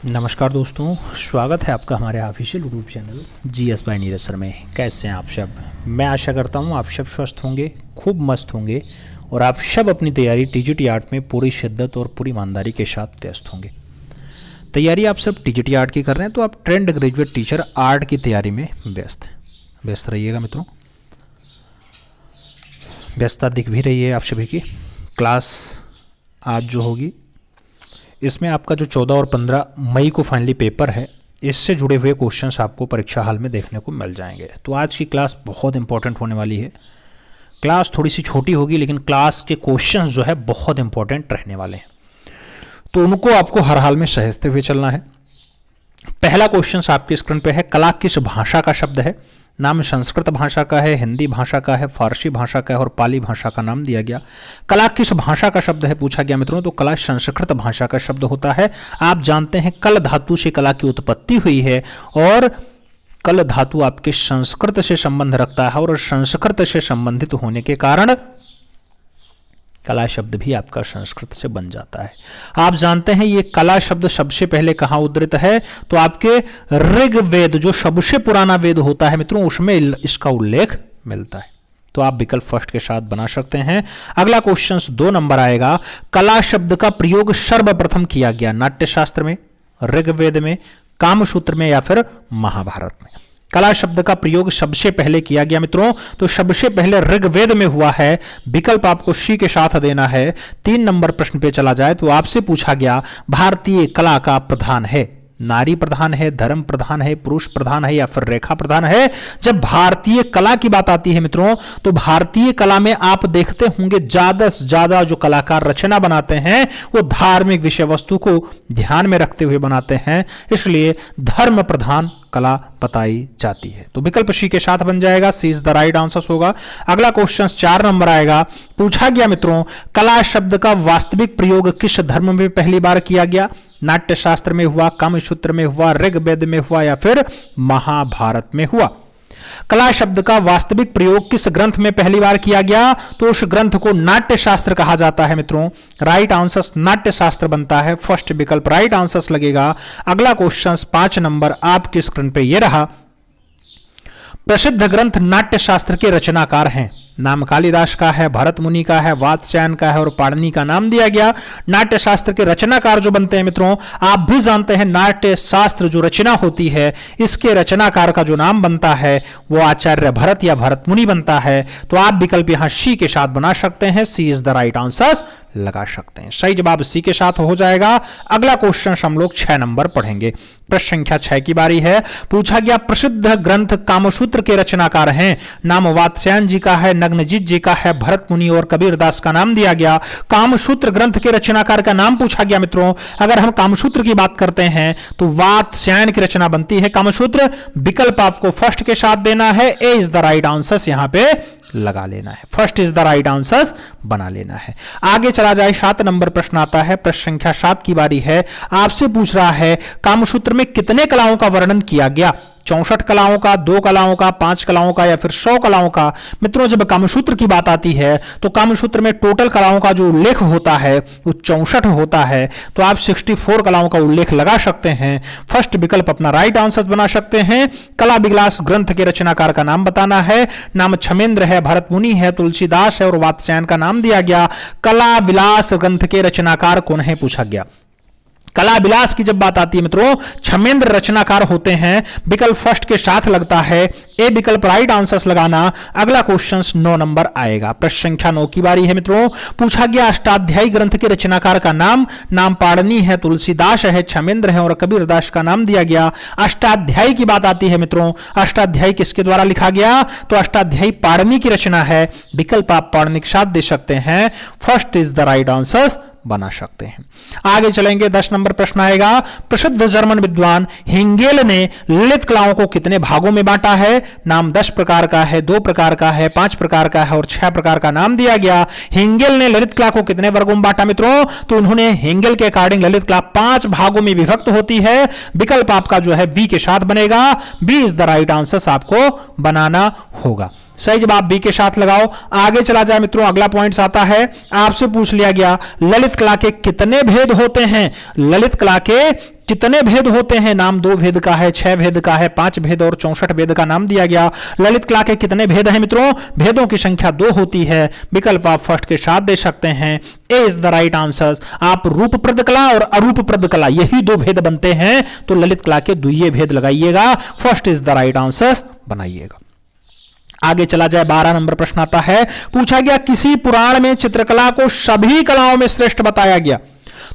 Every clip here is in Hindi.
नमस्कार दोस्तों, स्वागत है आपका हमारे official YouTube channel GS bye Neeraj sir में। कैसे हैं आप सब? मैं आशा करता हूं आप सब स्वस्थ होंगे, खूब मस्त होंगे और आप सब अपनी तैयारी टीजीटी आर्ट में पूरी शिद्दत और पूरी ईमानदारी के साथ व्यस्त होंगे। तैयारी आप सब टीजीटी आर्ट की कर रहे हैं तो आप ट्रेंड ग्रेजुएट टीचर आर्ट की तैयारी में व्यस्त रहिएगा मित्रों। व्यस्तता दिख भी रही है आप सभी की। क्लास आज जो होगी इसमें आपका जो 14 और 15 मई को फाइनली पेपर है, इससे जुड़े हुए क्वेश्चंस आपको परीक्षा हाल में देखने को मिल जाएंगे। तो आज की क्लास बहुत इंपॉर्टेंट होने वाली है। क्लास थोड़ी सी छोटी होगी लेकिन क्लास के क्वेश्चंस जो है बहुत इंपॉर्टेंट रहने वाले हैं, तो उनको आपको हर हाल में सहेजते हुए चलना है। पहला क्वेश्चन आपके स्क्रीन पे है, कला किस भाषा का शब्द है? नाम संस्कृत भाषा का है, हिंदी भाषा का है, फारसी भाषा का है और पाली भाषा का नाम दिया गया। कला किस भाषा का शब्द है पूछा गया मित्रों, तो कला संस्कृत भाषा का शब्द होता है। आप जानते हैं कल धातु से कला की उत्पत्ति हुई है और कल धातु आपके संस्कृत से संबंध रखता है और संस्कृत से संबंधित होने के कारण कला शब्द भी आपका संस्कृत से बन जाता है। आप जानते हैं ये कला शब्द सबसे पहले कहाँ उद्धृत है, तो आपके ऋग्वेद जो सबसे पुराना वेद होता है मित्रों, उसमें इसका उल्लेख मिलता है। तो आप विकल्प फर्स्ट के साथ बना सकते हैं। अगला क्वेश्चन 2 नंबर आएगा, कला शब्द का प्रयोग सर्वप्रथम किया गया नाट्यशास्त्र में, ऋग्वेद में, कामसूत्र में या फिर महाभारत में? कला शब्द का प्रयोग सबसे पहले किया गया मित्रों, तो सबसे पहले ऋग्वेद में हुआ है। विकल्प आपको सी के साथ देना है। 3 नंबर प्रश्न पे चला जाए तो आपसे पूछा गया भारतीय कला का प्रधान है, नारी प्रधान है, धर्म प्रधान है, पुरुष प्रधान है या फिर रेखा प्रधान है? जब भारतीय कला की बात आती है मित्रों, तो भारतीय कला में आप देखते होंगे ज्यादा से ज्यादा जो कलाकार रचना बनाते हैं वो धार्मिक विषय वस्तु को ध्यान में रखते हुए बनाते हैं, इसलिए धर्म प्रधान कला बताई जाती है। तो विकल्प सी के साथ बन जाएगा, सी इज द राइट आंसर होगा। अगला क्वेश्चन 4 नंबर आएगा, पूछा गया मित्रों कला शब्द का वास्तविक प्रयोग किस धर्म में पहली बार किया गया? नाट्यशास्त्र में हुआ, कामसूत्र में हुआ, ऋग्वेद में हुआ या फिर महाभारत में हुआ? कला शब्द का वास्तविक प्रयोग किस ग्रंथ में पहली बार किया गया? तो उस ग्रंथ को नाट्यशास्त्र कहा जाता है मित्रों। राइट आंसर नाट्यशास्त्र बनता है, फर्स्ट विकल्प राइट आंसर लगेगा। अगला क्वेश्चन 5 नंबर आपकी स्क्रीन पे ये रहा, प्रसिद्ध ग्रंथ नाट्यशास्त्र के रचनाकार हैं। नाम कालिदास का है, भरत मुनि का है, वात्स्यायन का है और पाणिनि का नाम दिया गया। नाट्यशास्त्र के रचनाकार जो बनते हैं मित्रों, आप भी जानते हैं नाट्यशास्त्र जो रचना होती है इसके रचनाकार का जो नाम बनता है वो आचार्य भरत या भरत मुनि बनता है। तो आप विकल्प यहां सी के साथ बना सकते हैं, सी इज द राइट आंसर लगा सकते हैं। सही जवाब सी के साथ हो जाएगा। अगला क्वेश्चन हम लोग 6 नंबर पढ़ेंगे। प्रश्न संख्या 6 की बारी है। पूछा गया प्रसिद्ध ग्रंथ कामसूत्र के रचनाकार हैं। नाम वात्स्यायन जी का है, नग्नजित जी का है, भरत मुनि और कबीरदास का नाम दिया गया। कामसूत्र ग्रंथ के रचनाकार का नाम पूछा गया मित्रों। अगर हम कामसूत्र की बात करते हैं तो वात्स्यायन की रचना बनती है कामसूत्र। विकल्प आपको फर्स्ट के साथ देना है, ए इज द राइट आंसर यहां पे लगा लेना है, first is the right answer बना लेना है। आगे चला जाए 7 नंबर प्रश्न आता है। प्रश्न संख्या 7 की बारी है। आपसे पूछ रहा है कामसूत्र में कितने कलाओं का वर्णन किया गया? 64 कलाओं का, 2 कलाओं का, 5 कलाओं का या फिर 100 कलाओं का? मित्रों जब कामसूत्र की बात आती है तो कामसूत्र में टोटल कलाओं का जो उल्लेख होता है वो 64 होता है, तो आप 64 कलाओं का उल्लेख लगा सकते हैं। फर्स्ट विकल्प अपना राइट आंसर बना सकते हैं। कला विलास ग्रंथ के रचनाकार का नाम बताना है। नाम छमेंद्र है, भरत मुनि है, तुलसीदास है और वात्स्यायन का नाम दिया गया। कला विलास ग्रंथ के रचनाकार कौन है पूछा गया। कला विलास की जब बात आती है मित्रों, छमेंद्र रचनाकार होते हैं। विकल्प फर्स्ट के साथ लगता है, ए विकल्प राइट आंसर लगाना। अगला क्वेश्चन 9 नंबर आएगा। प्रश्न संख्या 9 की बारी है मित्रों। पूछा गया अष्टाध्यायी ग्रंथ के रचनाकार का नाम। नाम पाणिनि है, तुलसीदास है, छमेंद्र है और कबीरदास का नाम दिया गया। अष्टाध्यायी की बात आती है मित्रों, अष्टाध्यायी किसके द्वारा लिखा गया? तो अष्टाध्यायी पाणिनि की रचना है। विकल्प आप पाणिनि के साथ दे सकते हैं, first is the right answer बना सकते हैं। आगे चलेंगे 10 नंबर प्रश्न आएगा। प्रसिद्ध जर्मन विद्वान हेंगेल ने ललित कलाओं को कितने भागों में बांटा है? नाम 10 प्रकार का है, 2 प्रकार का है, 5 प्रकार का है और 6 प्रकार का नाम दिया गया। हेंगेल ने ललित कला को कितने वर्गों में बांटा मित्रों? तो उन्होंने हेंगेल के अकॉर्डिंग ललित कला 5 भागों में विभक्त होती है। विकल्प आपका जो है बी के साथ बनेगा, B is the right answer आपको बनाना होगा। सही जवाब बी के साथ लगाओ। आगे चला जाए मित्रों, अगला पॉइंट आता है, आपसे पूछ लिया गया ललित कला के कितने भेद होते हैं। ललित कला के कितने भेद होते हैं? नाम 2 भेद का है, 6 भेद का है, 5 भेद और 64 भेद का नाम दिया गया। ललित कला के कितने भेद हैं मित्रों? भेदों की संख्या 2 होती है। विकल्प आप फर्स्ट के साथ दे सकते हैं, ए इज द राइट आंसर। आप रूपप्रद कला और अरूपप्रद कला यही 2 भेद बनते हैं, तो ललित कला के द्वितीय भेद लगाइएगा, first is the right answer बनाइएगा। आगे चला जाए, 12 नंबर प्रश्न आता है, पूछा गया किसी पुराण में चित्रकला को सभी कलाओं में श्रेष्ठ बताया गया।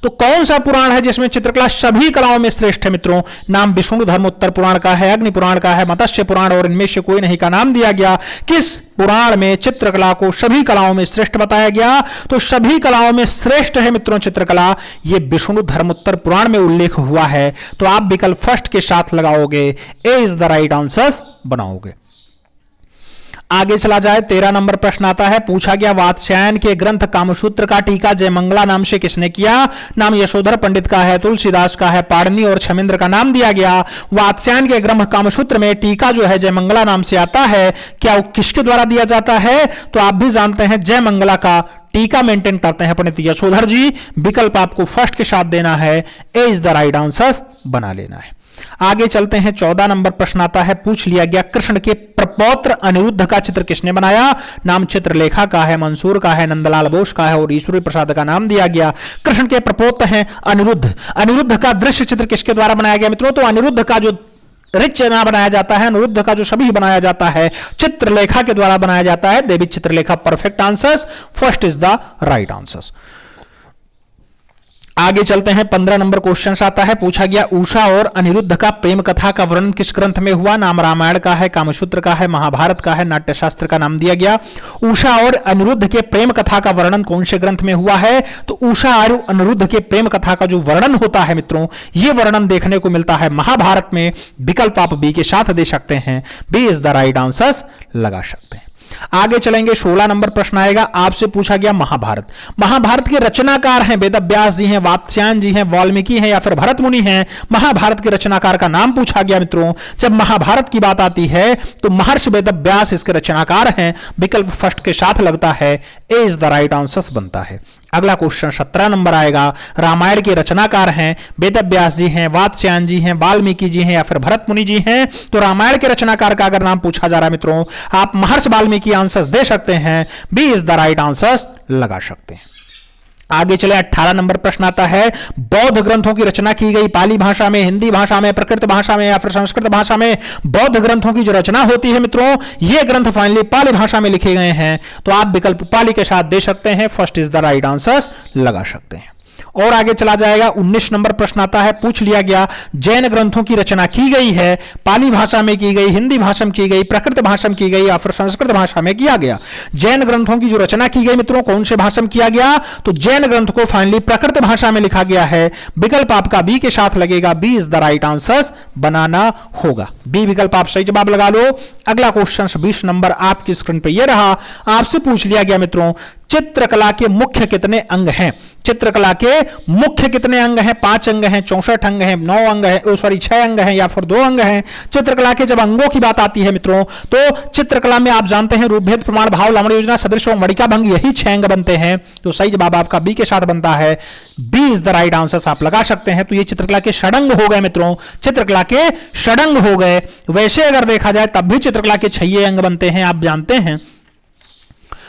तो कौन सा पुराण है जिसमें चित्रकला सभी कलाओं में श्रेष्ठ है मित्रों? नाम विष्णु धर्मोत्तर पुराण का है, अग्नि पुराण का है, मत्स्य पुराण और इनमें से कोई नहीं का नाम दिया गया। किस पुराण में चित्रकला को सभी कलाओं में श्रेष्ठ बताया गया? तो सभी कलाओं में श्रेष्ठ है मित्रों चित्रकला, ये विष्णु धर्मोत्तर पुराण में उल्लेख हुआ है। तो आप विकल्प फर्स्ट के साथ लगाओगे, ए इज द राइट आंसर बनाओगे। आगे चला जाए, 13 नंबर प्रश्न आता है, पूछा गया वात्स्यायन के ग्रंथ कामसूत्र का टीका जयमंगला नाम से किसने किया? नाम यशोधर पंडित का है, तुलसीदास का है, पाणिनि और क्षमेंद्र का नाम दिया गया। वात्स्यायन के ग्रंथ कामसूत्र में टीका जो है जयमंगला नाम से आता है, क्या वो किसके द्वारा दिया जाता है? तो आप भी जानते हैं जयमंगला का टीका मेंटेन करते हैं पंडित यशोधर जी। विकल्प आपको फर्स्ट के साथ देना है, ए इज द राइट आंसर बना लेना है। आगे चलते हैं, 14 नंबर प्रश्न आता है, पूछ लिया गया कृष्ण के प्रपौत्र अनिरुद्ध का चित्र किसने बनाया? नाम चित्रलेखा का है, मंसूर का है, नंदलाल बोस का है और ईश्वरी प्रसाद का नाम दिया गया। कृष्ण के प्रपौत्र हैं अनिरुद्ध। अनिरुद्ध का दृश्य चित्र किसके द्वारा बनाया गया मित्रों? तो अनिरुद्ध का जो रिच ना बनाया जाता है, अनिरुद्ध का जो सभी बनाया जाता है, चित्रलेखा के द्वारा बनाया जाता है। Devi Chitralekha perfect answer, first is the right answer. आगे चलते हैं, 15 नंबर क्वेश्चन आता है, पूछा गया उषा और अनिरुद्ध का प्रेम कथा का वर्णन किस ग्रंथ में हुआ? नाम रामायण का है, कामसूत्र का है, महाभारत का है, नाट्यशास्त्र का नाम दिया गया। उषा और अनिरुद्ध के प्रेम कथा का वर्णन कौन से ग्रंथ में हुआ है? तो उषा और अनिरुद्ध के प्रेम कथा का जो वर्णन होता है मित्रों, यह वर्णन देखने को मिलता है महाभारत में। विकल्प आप बी के साथ दे सकते हैं, B is the right answer लगा सकते हैं। आगे चलेंगे, 16 नंबर प्रश्न आएगा, आपसे पूछा गया महाभारत। महाभारत के रचनाकार हैं वेदव्यास जी हैं, वात्स्यायन जी हैं, वाल्मीकि हैं या फिर भरत मुनि हैं? महाभारत के रचनाकार का नाम पूछा गया मित्रों। जब महाभारत की बात आती है तो महर्षि वेदव्यास इसके रचनाकार हैं। विकल्प फर्स्ट के साथ लगता है, ए इज द राइट आंसर बनता है। अगला क्वेश्चन 17 नंबर आएगा, रामायण के रचनाकार हैं वेदव्यास जी हैं, वात्स्यायन जी हैं, वाल्मीकि जी हैं या फिर भरत मुनि जी हैं? तो रामायण के रचनाकार का अगर नाम पूछा जा रहा है मित्रों, आप महर्षि वाल्मीकि आंसर दे सकते हैं, B is the right answer लगा सकते हैं। आगे चले, 18 नंबर प्रश्न आता है, बौद्ध ग्रंथों की रचना की गई पाली भाषा में, हिंदी भाषा में, प्राकृत भाषा में या फिर संस्कृत भाषा में? बौद्ध ग्रंथों की जो रचना होती है मित्रों, ये ग्रंथ फाइनली पाली भाषा में लिखे गए हैं। तो आप विकल्प पाली के साथ दे सकते हैं, first is the right answer लगा सकते हैं। और आगे चला जाएगा, 19 नंबर प्रश्न आता है, पूछ लिया गया जैन ग्रंथों की रचना की गई है, पाली भाषा में की गई, हिंदी भाषा में की गई, प्राकृत भाषा में की गई या फिर संस्कृत भाषा में किया गया? जैन ग्रंथों की जो रचना की गई मित्रों, कौन से भाषा में किया गया? तो जैन ग्रंथ को फाइनली प्राकृत भाषा में लिखा गया है। विकल्प आपका बी के साथ लगेगा, B is the right answer बनाना होगा। बी विकल्प आप सही जवाब लगा लो। अगला क्वेश्चन 20 नंबर आपकी स्क्रीन पर यह रहा, आपसे पूछ लिया गया मित्रों चित्रकला के मुख्य कितने अंग हैं? चित्रकला के मुख्य कितने अंग हैं? 5 अंग हैं, 64 अंग हैं, 9 अंग हैं, 6 अंग हैं या फिर 2 अंग हैं? चित्रकला के जब अंगों की बात आती है मित्रों, तो चित्रकला में आप जानते हैं रूपभेद, प्रमाण, भाव, लवण योजना, सदृश और मणिका भंग, यही 6 अंग बनते हैं। तो सही जवाब आपका बी के साथ बनता है, B is the right answer आप लगा सकते हैं। तो ये चित्रकला के षडंग हो गए मित्रों, चित्रकला के षडंग हो गए। वैसे अगर देखा जाए तब भी चित्रकला के 6 अंग बनते हैं, आप जानते हैं।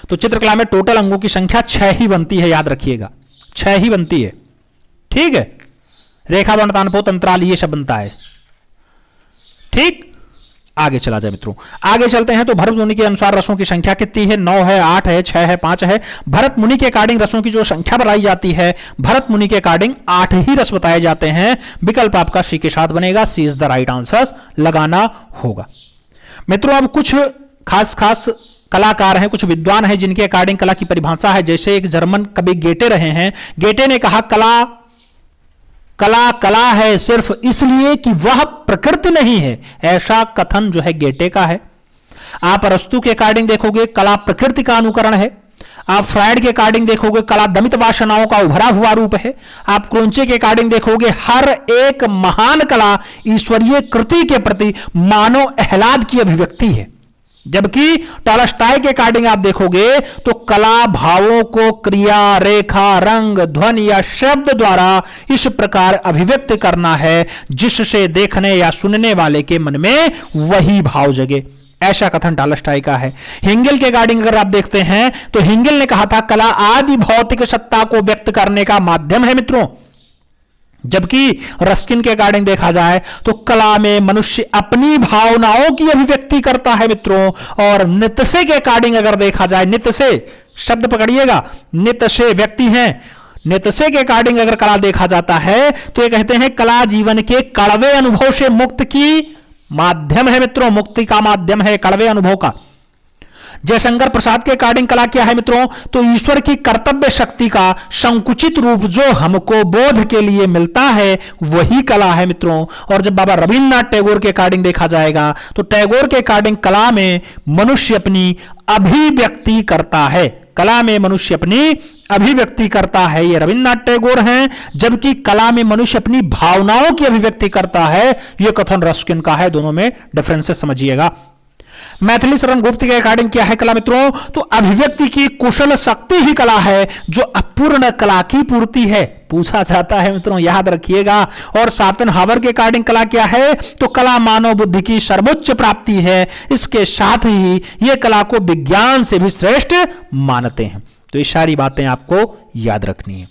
तो चित्रकला में टोटल अंगों की संख्या 6 ही बनती है, याद रखिएगा 6 ही बनती है, ठीक है। रेखा बंध तानपोत अंतराल ये सब बनता है, ठीक। आगे चला जाए मित्रों, आगे चलते हैं। तो भरत मुनि के अनुसार रसों की संख्या कितनी है? 9 है, 8 है, 6 है, 5 है। भरत मुनि के अकॉर्डिंग रसों की जो संख्या बताई जाती है, भरत मुनि के अकॉर्डिंग 8 ही रस बताए जाते हैं। विकल्प आपका सी के साथ बनेगा, सी इज द राइट आंसर लगाना होगा मित्रों। अब कुछ खास कलाकार हैं, कुछ विद्वान हैं जिनके अकॉर्डिंग कला की परिभाषा है। जैसे एक जर्मन कवि गेटे रहे हैं, गेटे ने कहा कला है सिर्फ इसलिए कि वह प्रकृति नहीं है। ऐसा कथन जो है गेटे का है। आप अरस्तु के अकॉर्डिंग देखोगे कला प्रकृति का अनुकरण है। आप फ्रायड के अकॉर्डिंग देखोगे कला दमित वासनाओं का उभरा हुआ रूप है। आप क्रोंचे के अकॉर्डिंग देखोगे हर एक महान कला ईश्वरीय कृति के प्रति मानव आह्लाद की अभिव्यक्ति है। जबकि टॉलस्टॉय के अकॉर्डिंग आप देखोगे तो कला भावों को क्रिया, रेखा, रंग, ध्वनि या शब्द द्वारा इस प्रकार अभिव्यक्त करना है जिससे देखने या सुनने वाले के मन में वही भाव जगे। ऐसा कथन टॉलस्टॉय का है। हेगेल के अकॉर्डिंग अगर आप देखते हैं तो हेगेल ने कहा था कला आदि भौतिक सत्ता को व्यक्त करने का माध्यम है मित्रों। जबकि रस्किन के अकॉर्डिंग देखा जाए तो कला में मनुष्य अपनी भावनाओं की अभिव्यक्ति करता है मित्रों। और नित्से के अकॉर्डिंग अगर देखा जाए, नित्से शब्द पकड़िएगा, नित्से व्यक्ति हैं, नित्से के अकॉर्डिंग अगर कला देखा जाता है तो ये कहते हैं कला जीवन के कड़वे अनुभव से मुक्त की माध्यम है मित्रों, मुक्ति का माध्यम है कड़वे अनुभव का। जयशंकर प्रसाद के अकॉर्डिंग कला क्या है मित्रों, तो ईश्वर की कर्तव्य शक्ति का संकुचित रूप जो हमको बोध के लिए मिलता है वही कला है मित्रों। और जब बाबा रविन्द्रनाथ टैगोर के अकॉर्डिंग देखा जाएगा तो टैगोर के अकॉर्डिंग कला में मनुष्य अपनी अभिव्यक्ति करता है, कला में मनुष्य अपनी अभिव्यक्ति करता है, ये रविन्द्रनाथ टैगोर हैं। जबकि कला में मनुष्य अपनी भावनाओं की अभिव्यक्ति करता है, यह कथन रस्किन का है। दोनों में डिफरेंसेस समझिएगा। मैथिली शरण गुप्त के अकॉर्डिंग क्या है कला मित्रों, तो अभिव्यक्ति की कुशल शक्ति ही कला है जो अपूर्ण कला की पूर्ति है। पूछा जाता है मित्रों, याद रखिएगा। और शोपेनहावर के अकॉर्डिंग कला क्या है, तो कला मानव बुद्धि की सर्वोच्च प्राप्ति है। इसके साथ ही ये कला को विज्ञान से भी श्रेष्ठ मानते हैं। तो ये सारी बातें आपको याद रखनी है।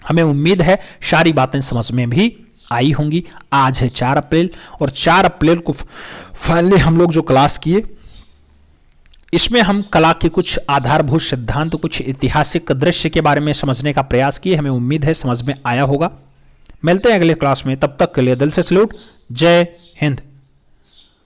हमें उम्मीद है सारी बातें समझ में भी आई होंगी। आज है 4 अप्रैल और 4 अप्रैल को फाइनली हम लोग जो क्लास किए इसमें हम कला के कुछ आधारभूत सिद्धांत, कुछ ऐतिहासिक दृश्य के बारे में समझने का प्रयास किए। हमें उम्मीद है समझ में आया होगा। मिलते हैं अगले क्लास में, तब तक के लिए दिल से सैल्यूट। जय हिंद।